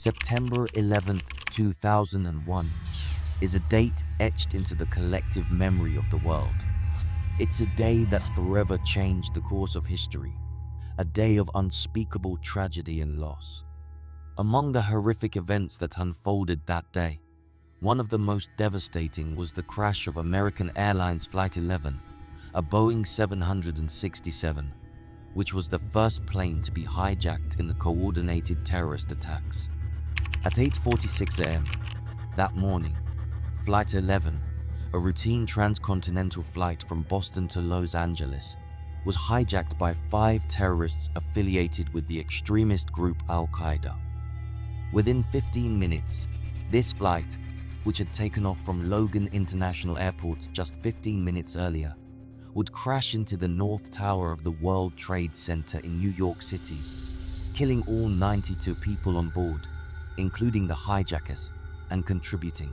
September 11th, 2001 is a date etched into the collective memory of the world. It's a day that forever changed the course of history, a day of unspeakable tragedy and loss. Among the horrific events that unfolded that day, one of the most devastating was the crash of American Airlines Flight 11, a Boeing 767, which was the first plane to be hijacked in the coordinated terrorist attacks. At 8:46 a.m. that morning, Flight 11, a routine transcontinental flight from Boston to Los Angeles, was hijacked by 5 terrorists affiliated with the extremist group Al-Qaeda. Within 15 minutes, this flight, which had taken off from Logan International Airport just 15 minutes earlier, would crash into the North Tower of the World Trade Center in New York City, killing all 92 people on board, including the hijackers, and contributing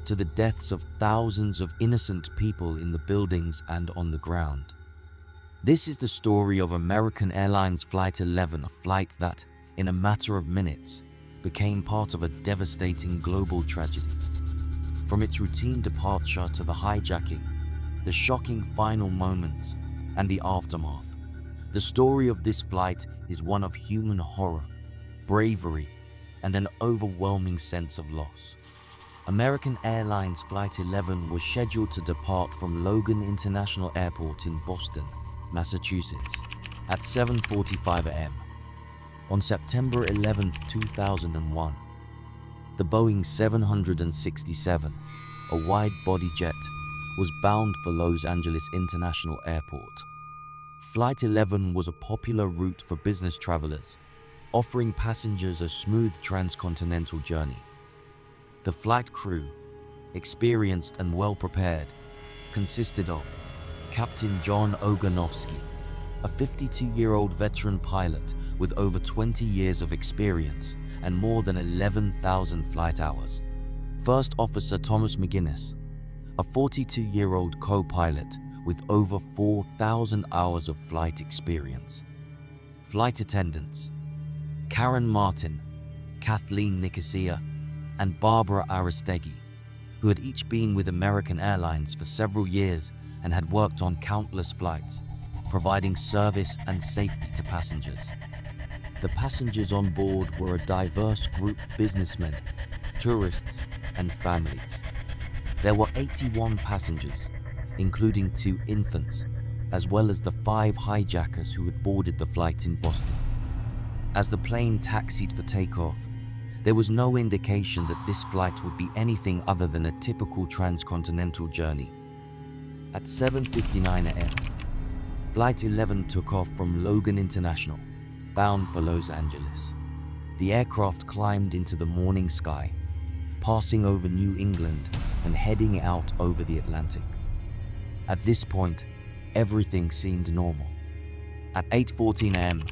to the deaths of thousands of innocent people in the buildings and on the ground. This is the story of American Airlines Flight 11, a flight that, in a matter of minutes, became part of a devastating global tragedy. From its routine departure to the hijacking, the shocking final moments, and the aftermath, the story of this flight is one of human horror, bravery, and an overwhelming sense of loss. American Airlines Flight 11 was scheduled to depart from Logan International Airport in Boston, Massachusetts, at 7:45 a.m. On September 11, 2001, the Boeing 767, a wide-body jet, was bound for Los Angeles International Airport. Flight 11 was a popular route for business travelers, offering passengers a smooth transcontinental journey. The flight crew, experienced and well-prepared, consisted of Captain John Ogonowski, a 52-year-old veteran pilot with over 20 years of experience and more than 11,000 flight hours. First Officer Thomas McGinnis, a 42-year-old co-pilot with over 4,000 hours of flight experience. Flight attendants, Karen Martin, Kathleen Nicosia, and Barbara Aristegui, who had each been with American Airlines for several years and had worked on countless flights, providing service and safety to passengers. The passengers on board were a diverse group of businessmen, tourists, and families. There were 81 passengers, including 2 infants, as well as the 5 hijackers who had boarded the flight in Boston. As the plane taxied for takeoff, there was no indication that this flight would be anything other than a typical transcontinental journey. At 7:59 a.m., Flight 11 took off from Logan International, bound for Los Angeles. The aircraft climbed into the morning sky, passing over New England and heading out over the Atlantic. At this point, everything seemed normal. At 8:14 a.m.,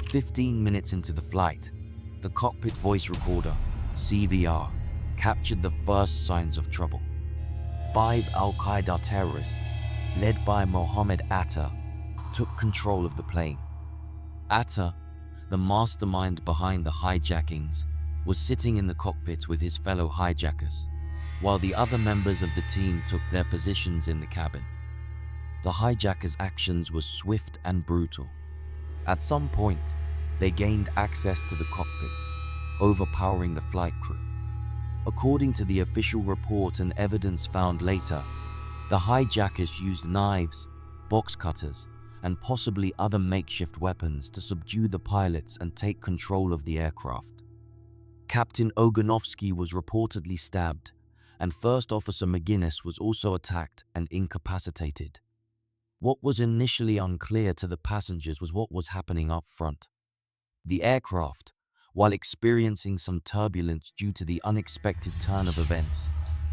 15 minutes into the flight, the cockpit voice recorder, CVR, captured the first signs of trouble. 5 Al-Qaeda terrorists, led by Mohammed Atta, took control of the plane. Atta, the mastermind behind the hijackings, was sitting in the cockpit with his fellow hijackers, while the other members of the team took their positions in the cabin. The hijackers' actions were swift and brutal. At some point, they gained access to the cockpit, overpowering the flight crew. According to the official report and evidence found later, the hijackers used knives, box cutters, and possibly other makeshift weapons to subdue the pilots and take control of the aircraft. Captain Ogonowski was reportedly stabbed, and First Officer McGinnis was also attacked and incapacitated. What was initially unclear to the passengers was what was happening up front. The aircraft, while experiencing some turbulence due to the unexpected turn of events,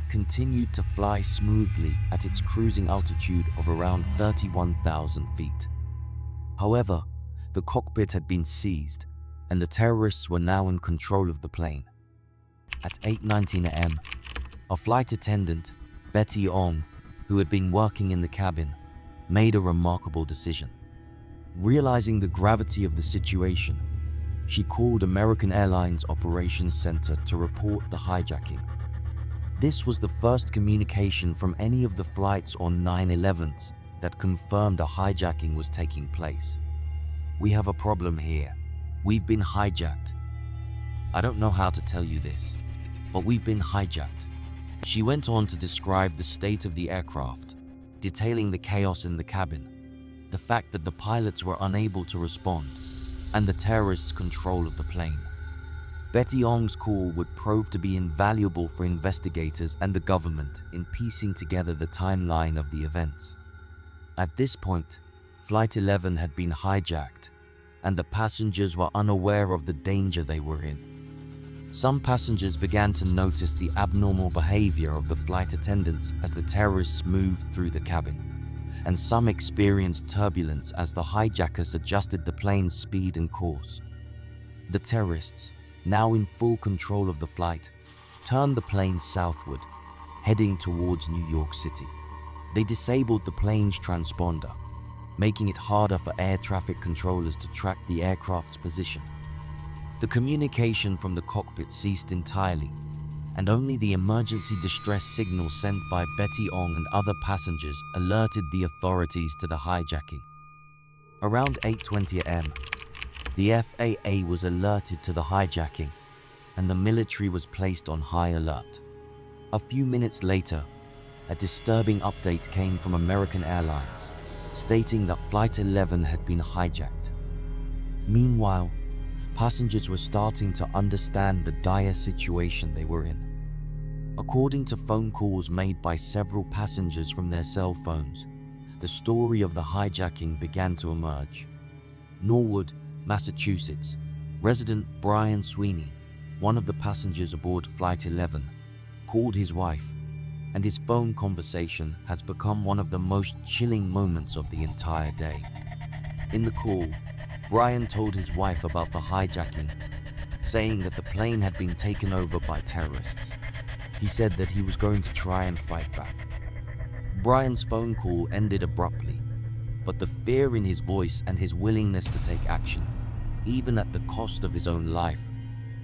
continued to fly smoothly at its cruising altitude of around 31,000 feet. However, the cockpit had been seized, and the terrorists were now in control of the plane. At 8:19 a.m., a flight attendant, Betty Ong, who had been working in the cabin, made a remarkable decision. Realizing the gravity of the situation, She called American Airlines Operations Center to report the hijacking. This was the first communication from any of the flights on 9/11 that confirmed a hijacking was taking place. "We have a problem here. We've been hijacked. I don't know how to tell you this, but we've been hijacked." She went on to describe the state of the aircraft, detailing the chaos in the cabin, the fact that the pilots were unable to respond, and the terrorists' control of the plane. Betty Ong's call would prove to be invaluable for investigators and the government in piecing together the timeline of the events. At this point, Flight 11 had been hijacked, and the passengers were unaware of the danger they were in. Some passengers began to notice the abnormal behavior of the flight attendants as the terrorists moved through the cabin, and some experienced turbulence as the hijackers adjusted the plane's speed and course. The terrorists, now in full control of the flight, turned the plane southward, heading towards New York City. They disabled the plane's transponder, making it harder for air traffic controllers to track the aircraft's position. The communication from the cockpit ceased entirely, and only the emergency distress signal sent by Betty Ong and other passengers alerted the authorities to the hijacking. Around 8:20 a.m., the FAA was alerted to the hijacking, and the military was placed on high alert. A few minutes later, a disturbing update came from American Airlines, stating that Flight 11 had been hijacked. Meanwhile, passengers were starting to understand the dire situation they were in. According to phone calls made by several passengers from their cell phones, the story of the hijacking began to emerge. Norwood, Massachusetts, resident Brian Sweeney, one of the passengers aboard Flight 11, called his wife, and his phone conversation has become one of the most chilling moments of the entire day. In the call, Brian told his wife about the hijacking, saying that the plane had been taken over by terrorists. He said that he was going to try and fight back. Brian's phone call ended abruptly, but the fear in his voice and his willingness to take action, even at the cost of his own life,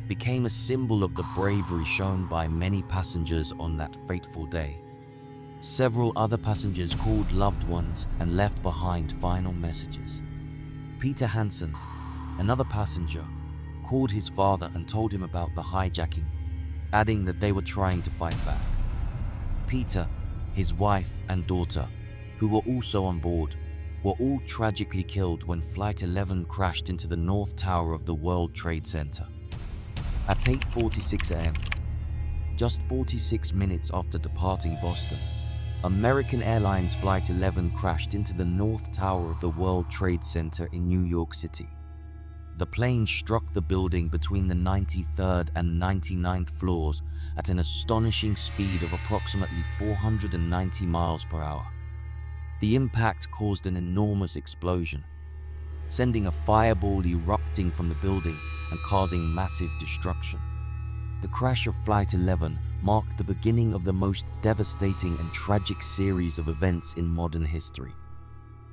became a symbol of the bravery shown by many passengers on that fateful day. Several other passengers called loved ones and left behind final messages. Peter Hansen, another passenger, called his father and told him about the hijacking, adding that they were trying to fight back. Peter, his wife and daughter, who were also on board, were all tragically killed when Flight 11 crashed into the North Tower of the World Trade Center. At 8:46 a.m., just 46 minutes after departing Boston, American Airlines Flight 11 crashed into the North Tower of the World Trade Center in New York City. The plane struck the building between the 93rd and 99th floors at an astonishing speed of approximately 490 miles per hour. The impact caused an enormous explosion, sending a fireball erupting from the building and causing massive destruction. The crash of Flight 11 marked the beginning of the most devastating and tragic series of events in modern history.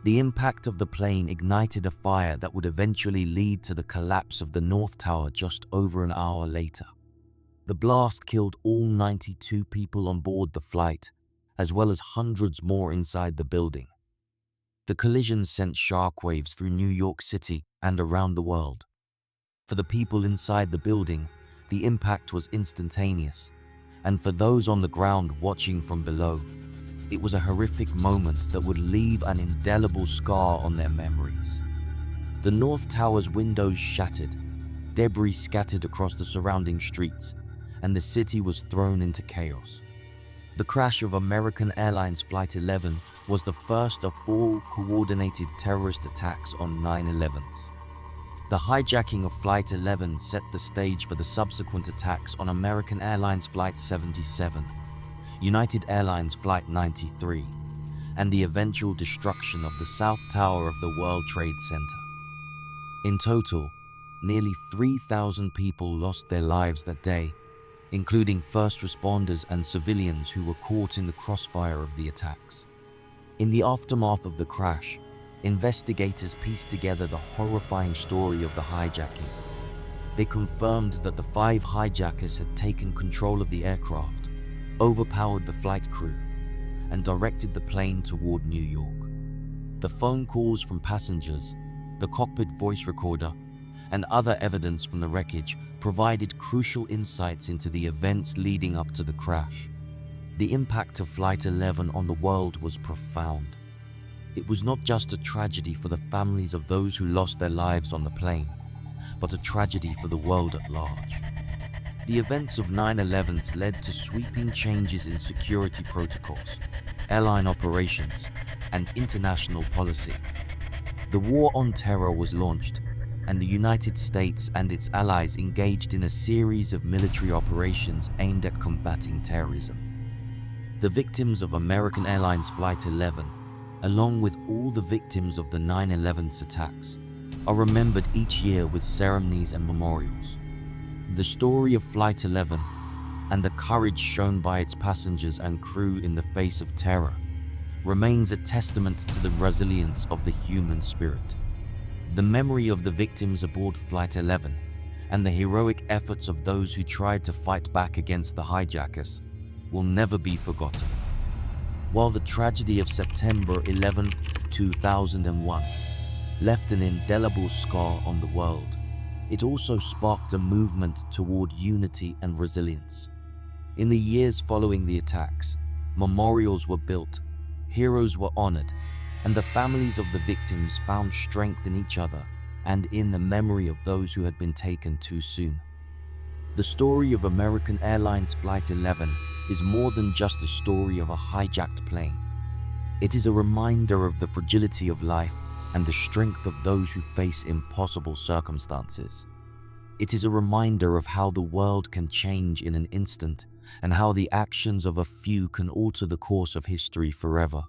The impact of the plane ignited a fire that would eventually lead to the collapse of the North Tower just over an hour later. The blast killed all 92 people on board the flight, as well as hundreds more inside the building. The collision sent shockwaves through New York City and around the world. For the people inside the building, the impact was instantaneous, and for those on the ground watching from below, it was a horrific moment that would leave an indelible scar on their memories. The North Tower's windows shattered, debris scattered across the surrounding streets, and the city was thrown into chaos. The crash of American Airlines Flight 11 was the first of 4 coordinated terrorist attacks on 9/11s. The hijacking of Flight 11 set the stage for the subsequent attacks on American Airlines Flight 77, United Airlines Flight 93, and the eventual destruction of the South Tower of the World Trade Center. In total, nearly 3,000 people lost their lives that day, including first responders and civilians who were caught in the crossfire of the attacks. In the aftermath of the crash, investigators pieced together the horrifying story of the hijacking. They confirmed that the 5 hijackers had taken control of the aircraft, overpowered the flight crew, and directed the plane toward New York. The phone calls from passengers, the cockpit voice recorder, and other evidence from the wreckage provided crucial insights into the events leading up to the crash. The impact of Flight 11 on the world was profound. It was not just a tragedy for the families of those who lost their lives on the plane, but a tragedy for the world at large. The events of 9/11 led to sweeping changes in security protocols, airline operations, and international policy. The War on Terror was launched, and the United States and its allies engaged in a series of military operations aimed at combating terrorism. The victims of American Airlines Flight 11, along with all the victims of the 9/11 attacks, are remembered each year with ceremonies and memorials. The story of Flight 11 and the courage shown by its passengers and crew in the face of terror remains a testament to the resilience of the human spirit. The memory of the victims aboard Flight 11 and the heroic efforts of those who tried to fight back against the hijackers will never be forgotten. While the tragedy of September 11, 2001 left an indelible scar on the world, it also sparked a movement toward unity and resilience. In the years following the attacks, memorials were built, heroes were honored, and the families of the victims found strength in each other and in the memory of those who had been taken too soon. The story of American Airlines Flight 11 is more than just a story of a hijacked plane. It is a reminder of the fragility of life and the strength of those who face impossible circumstances. It is a reminder of how the world can change in an instant and how the actions of a few can alter the course of history forever.